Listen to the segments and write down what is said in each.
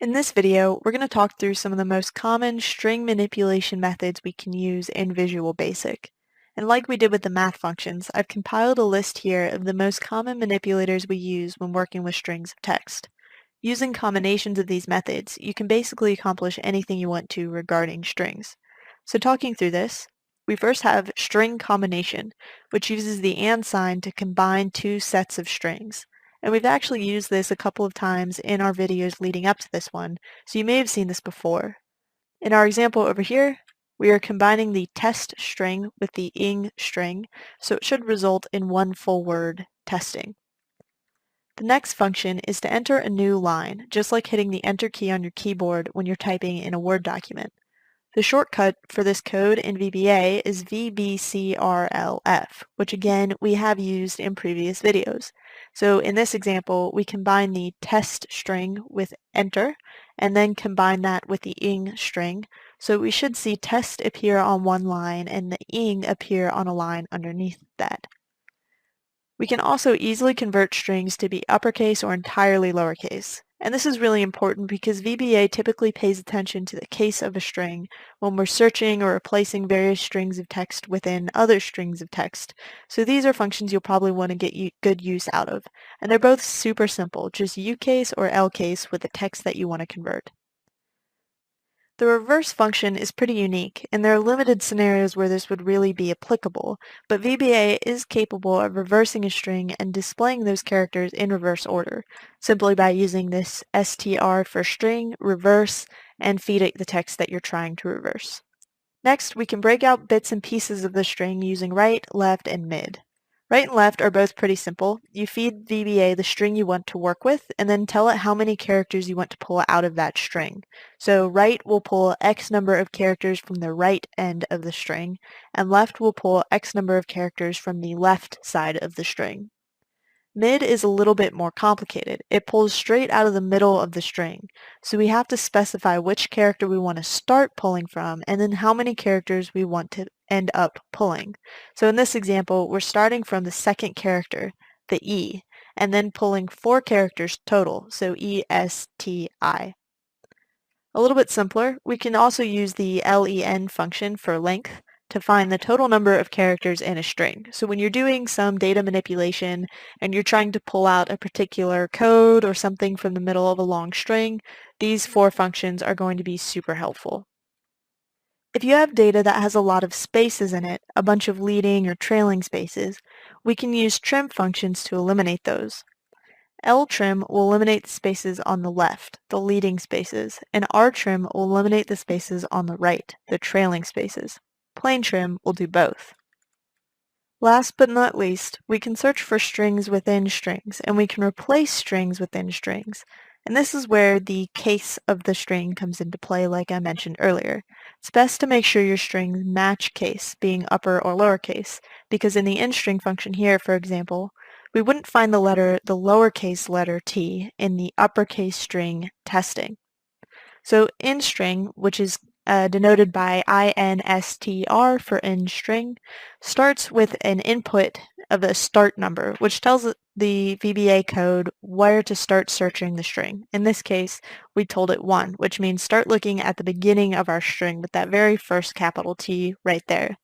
In this video, we're going to talk through some of the most common string manipulation methods we can use in Visual Basic. And like we did with the math functions, I've compiled a list here of the most common manipulators we use when working with strings of text. Using combinations of these methods, you can basically accomplish anything you want to regarding strings. So talking through this, we first have string combination, which uses the and sign to combine two sets of strings. And we've actually used this a couple of times in our videos leading up to this one, so you may have seen this before. In our example over here, we are combining the test string with the ing string, so it should result in one full word, testing. The next function is to enter a new line, just like hitting the enter key on your keyboard when you're typing in a Word document. The shortcut for this code in VBA is VBCRLF, which again we have used in previous videos. So in this example, we combine the test string with enter, and then combine that with the ing string. So we should see test appear on one line and the ing appear on a line underneath that. We can also easily convert strings to be uppercase or entirely lowercase. And this is really important because VBA typically pays attention to the case of a string when we're searching or replacing various strings of text within other strings of text. So these are functions you'll probably want to get good use out of. And they're both super simple, just UCase or LCase with the text that you want to convert. The reverse function is pretty unique, and there are limited scenarios where this would really be applicable, but VBA is capable of reversing a string and displaying those characters in reverse order, simply by using this str for string, reverse, and feed it the text that you're trying to reverse. Next, we can break out bits and pieces of the string using right, left, and mid. Right and left are both pretty simple. You feed VBA the string you want to work with, and then tell it how many characters you want to pull out of that string. So right will pull X number of characters from the right end of the string, and left will pull X number of characters from the left side of the string. Mid is a little bit more complicated. It pulls straight out of the middle of the string, so we have to specify which character we want to start pulling from and then how many characters we want to end up pulling. So in this example, we're starting from the second character, the E, and then pulling 4 characters total, so ESTI. A little bit simpler, we can also use the len function for length to find the total number of characters in a string. So when you're doing some data manipulation and you're trying to pull out a particular code or something from the middle of a long string, these 4 functions are going to be super helpful. If you have data that has a lot of spaces in it, a bunch of leading or trailing spaces, we can use trim functions to eliminate those. Ltrim will eliminate the spaces on the left, the leading spaces, and rtrim will eliminate the spaces on the right, the trailing spaces. Plain trim will do both. Last but not least, we can search for strings within strings, and we can replace strings within strings. And this is where the case of the string comes into play, like I mentioned earlier. It's best to make sure your strings match case, being upper or lowercase, because in the inString function here, for example, we wouldn't find the lowercase letter t in the uppercase string testing. So inString, which is denoted by INSTR for inString, starts with an input of a start number, which tells the VBA code where to start searching the string. In this case, we told it 1, which means start looking at the beginning of our string with that very first capital T right there.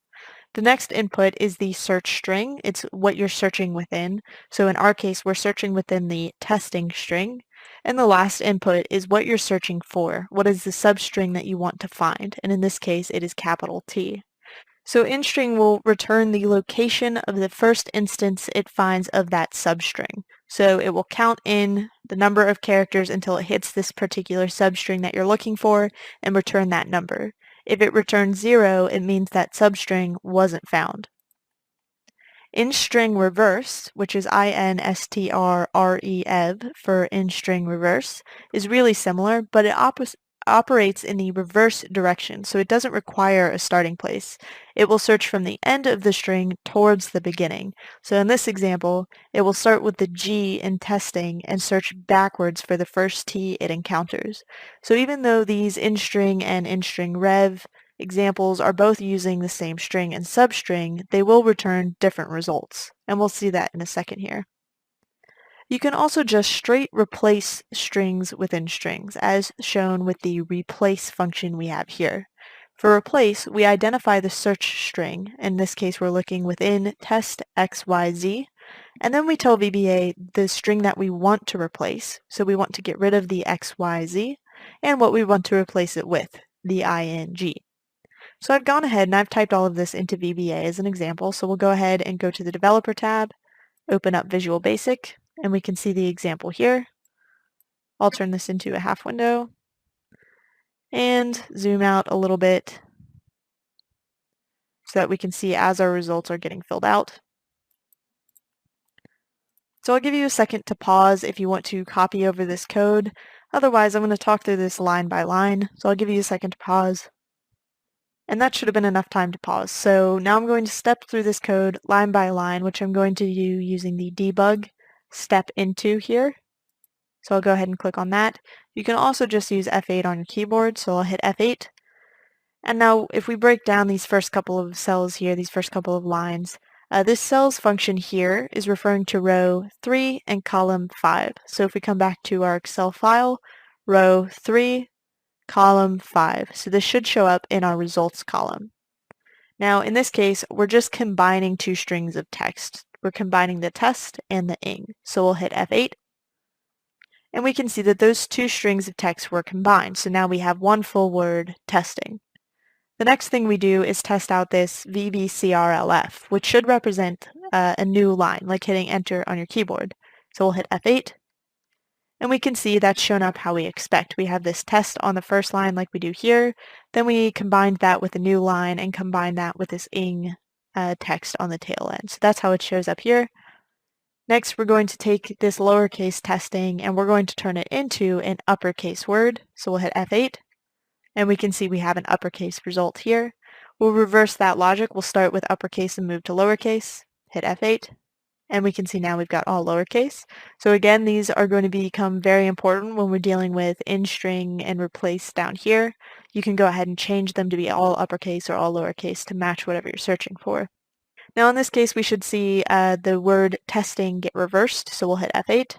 The next input is the search string. It's what you're searching within. So in our case, we're searching within the testing string. And the last input is what you're searching for. What is the substring that you want to find? And in this case, it is capital T. So inString will return the location of the first instance it finds of that substring. So it will count in the number of characters until it hits this particular substring that you're looking for and return that number. If it returns 0, it means that substring wasn't found. InString reverse, which is INSTRREV for InString reverse, is really similar, but it operates in the reverse direction, so it doesn't require a starting place. It will search from the end of the string towards the beginning. So in this example, it will start with the G in testing and search backwards for the first T it encounters. So even though these inString and inString rev examples are both using the same string and substring, they will return different results, and we'll see that in a second here. You can also just straight replace strings within strings, as shown with the replace function we have here. For replace, we identify the search string. In this case, we're looking within test XYZ, and then we tell VBA the string that we want to replace. So we want to get rid of the XYZ, and what we want to replace it with, the ING. So I've gone ahead and I've typed all of this into VBA as an example, so we'll go ahead and go to the Developer tab, open up Visual Basic, and we can see the example here. I'll turn this into a half window and zoom out a little bit so that we can see as our results are getting filled out. So I'll give you a second to pause if you want to copy over this code. Otherwise, I'm going to talk through this line by line. So I'll give you a second to pause. And that should have been enough time to pause. So now I'm going to step through this code line by line, which I'm going to do using the debug step into here. So I'll go ahead and click on that. You can also just use F8 on your keyboard, so I'll hit F8. And now if we break down these first couple of cells here, these first couple of lines, this cells function here is referring to row 3 and column 5. So if we come back to our Excel file, row 3, column 5. So this should show up in our results column. Now in this case, we're just combining two strings of text. We're combining the test and the ing. So we'll hit F8. And we can see that those two strings of text were combined. So now we have one full word, testing. The next thing we do is test out this VBCRLF, which should represent a new line, like hitting enter on your keyboard. So we'll hit F8, and we can see that's shown up how we expect. We have this test on the first line like we do here, then we combined that with a new line and combined that with this ing text on the tail end. So that's how it shows up here. Next, we're going to take this lowercase testing and we're going to turn it into an uppercase word. So we'll hit F8. And we can see we have an uppercase result here. We'll reverse that logic. We'll start with uppercase and move to lowercase. Hit F8. And we can see now we've got all lowercase. So again, these are going to become very important when we're dealing with in-string and replace down here. You can go ahead and change them to be all uppercase or all lowercase to match whatever you're searching for. Now in this case, we should see the word testing get reversed. So we'll hit F8.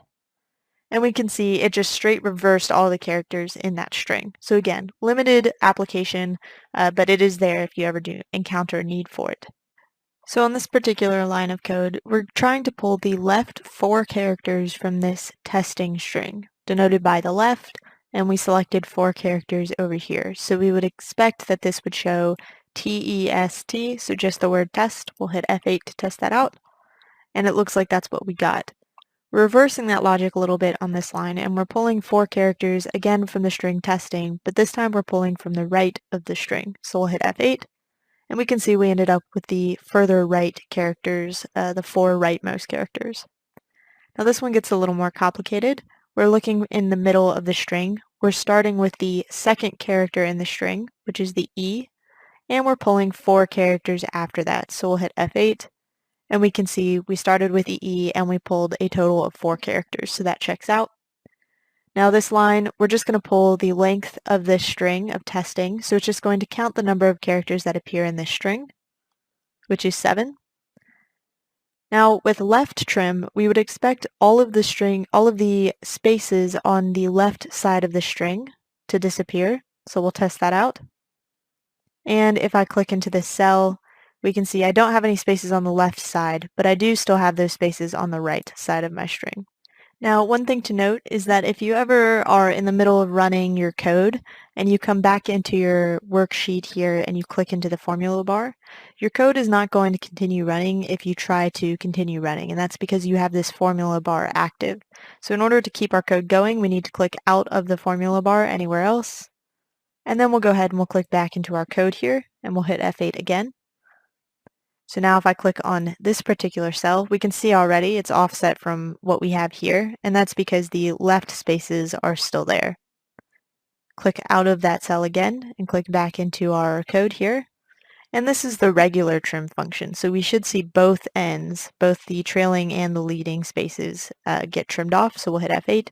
And we can see it just straight reversed all the characters in that string. So again, limited application, but it is there if you ever do encounter a need for it. So on this particular line of code, we're trying to pull the left 4 characters from this testing string, denoted by the left, and we selected 4 characters over here. So we would expect that this would show TEST, so just the word test. We'll hit F8 to test that out, and it looks like that's what we got. We're reversing that logic a little bit on this line, and we're pulling 4 characters again from the string testing, but this time we're pulling from the right of the string. So we'll hit F8, and we can see we ended up with the further right characters, the 4 rightmost characters. Now this one gets a little more complicated. We're looking in the middle of the string. We're starting with the second character in the string, which is the E, and we're pulling 4 characters after that. So we'll hit F8. And we can see we started with EE and we pulled a total of 4 characters, so that checks out. Now this line, we're just going to pull the length of this string of testing, so it's just going to count the number of characters that appear in this string, which is 7. Now with left trim, we would expect all of the spaces on the left side of the string to disappear, so we'll test that out. And if I click into this cell, we can see I don't have any spaces on the left side, but I do still have those spaces on the right side of my string. Now, one thing to note is that if you ever are in the middle of running your code and you come back into your worksheet here and you click into the formula bar, your code is not going to continue running if you try to continue running, and that's because you have this formula bar active. So in order to keep our code going, we need to click out of the formula bar anywhere else, and then we'll go ahead and we'll click back into our code here, and we'll hit F8 again. So now if I click on this particular cell, we can see already it's offset from what we have here, and that's because the left spaces are still there. Click out of that cell again and click back into our code here. And this is the regular trim function, so we should see both ends, both the trailing and the leading spaces get trimmed off, so we'll hit F8.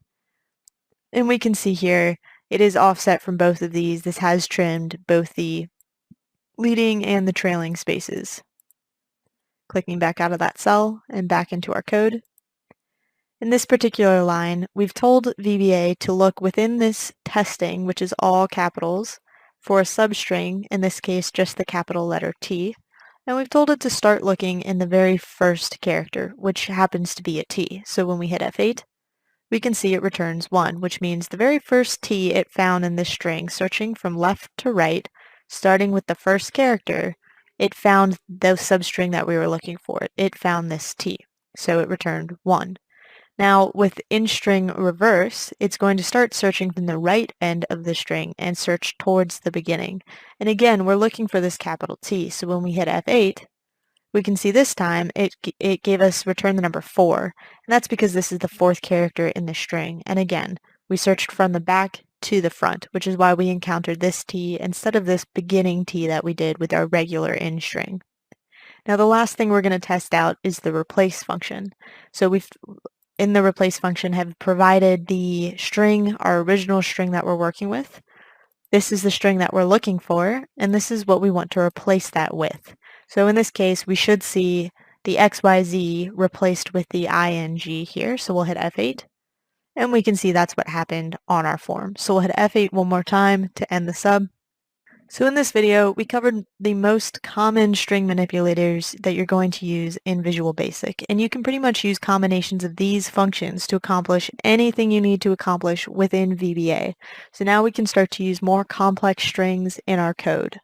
And we can see here it is offset from both of these. This has trimmed both the leading and the trailing spaces. Clicking back out of that cell and back into our code. In this particular line, we've told VBA to look within this testing, which is all capitals, for a substring, in this case just the capital letter T, and we've told it to start looking in the very first character, which happens to be a T. So when we hit F8, we can see it returns 1, which means the very first T it found in this string, searching from left to right, starting with the first character, it found the substring that we were looking for. It found this T, so it returned 1. Now, with in-string reverse, it's going to start searching from the right end of the string and search towards the beginning. And again, we're looking for this capital T, so when we hit F8, we can see this time it gave us return the number 4, and that's because this is the fourth character in the string. And again, we searched from the back to the front, which is why we encountered this T instead of this beginning T that we did with our regular in string. Now the last thing we're going to test out is the replace function. So we've in the replace function have provided the string, our original string that we're working with. This is the string that we're looking for, and this is what we want to replace that with. So in this case, we should see the XYZ replaced with the ING here. So we'll hit F8, and we can see that's what happened on our form. So we'll hit F8 one more time to end the sub. So in this video, we covered the most common string manipulators that you're going to use in Visual Basic, and you can pretty much use combinations of these functions to accomplish anything you need to accomplish within VBA. So now we can start to use more complex strings in our code.